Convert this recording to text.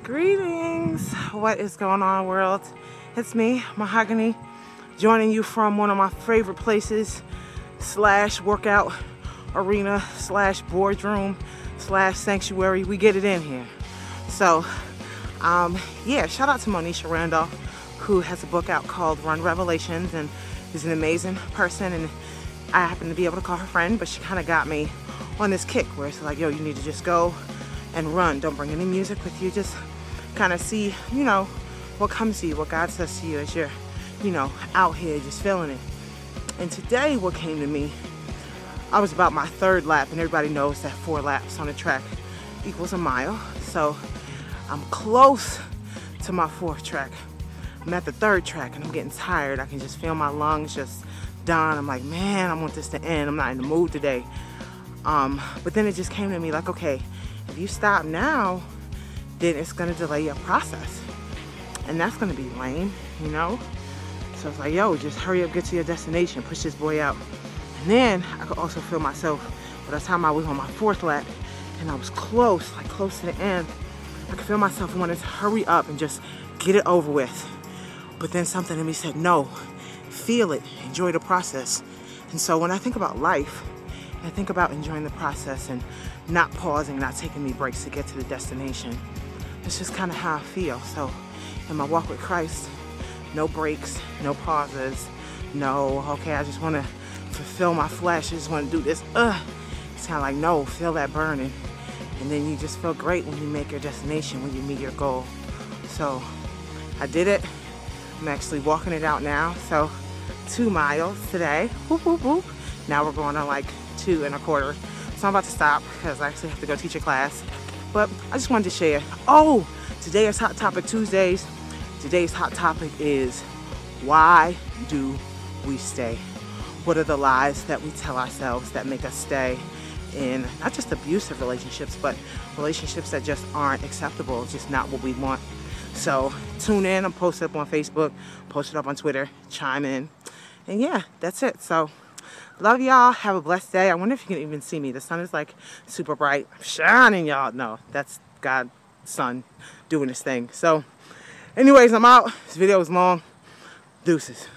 Greetings! What is going on, world? It's me, Mahogany, joining you from one of my favorite places slash workout arena slash boardroom slash sanctuary. We get it in here. So, yeah, shout out to Monisha Randolph, who has a book out called Run Revelations, and is an amazing person, and I happen to be able to call her friend, but she kind of got me on this kick where it's like, yo, you need to just go and run. Don't bring any music with you. Just kind of see, you know, what comes to you, what God says to you as you're, you know, out here just feeling it. And today what came to me, I was about my third lap, and everybody knows that 4 laps on a track equals a mile. So I'm close to my 4th track. I'm at the 3rd track and I'm getting tired. I can just feel my lungs just dying. I'm like, man, I want this to end. I'm not in the mood today. But then it just came to me like, okay, if you stop now, then it's gonna delay your process. And that's gonna be lame, you know? So it's like, yo, just hurry up, get to your destination, push this boy out. And then I could also feel myself, by the time I was on my 4th lap and I was close, like close to the end, I could feel myself wanting to hurry up and just get it over with. But then something in me said, no, feel it, enjoy the process. And so when I think about life, I think about enjoying the process and not pausing, not taking me breaks to get to the destination. It's just kind of how I feel. So in my walk with Christ, no breaks, no pauses, no, okay, I just want to fulfill my flesh, I just want to do this. It's kind of like, no, feel that burning. And then you just feel great when you make your destination, when you meet your goal. So I did it. I'm actually walking it out now. So 2 miles today. Whoop, whoop, whoop. Now we're going on like 2 1/4. So I'm about to stop because I actually have to go teach a class. But I just wanted to share. Oh, today is Hot Topic Tuesdays. Today's hot topic is, why do we stay? What are the lies that we tell ourselves that make us stay in not just abusive relationships, but relationships that just aren't acceptable, just not what we want? So tune in. I'm posted up on Facebook, posted up on Twitter, chime in. And yeah, that's it. So love y'all. Have a blessed day. I wonder if you can even see me. The sun is like super bright. I'm shining, y'all. No, that's God's sun doing his thing. So anyways, I'm out. This video is long. Deuces.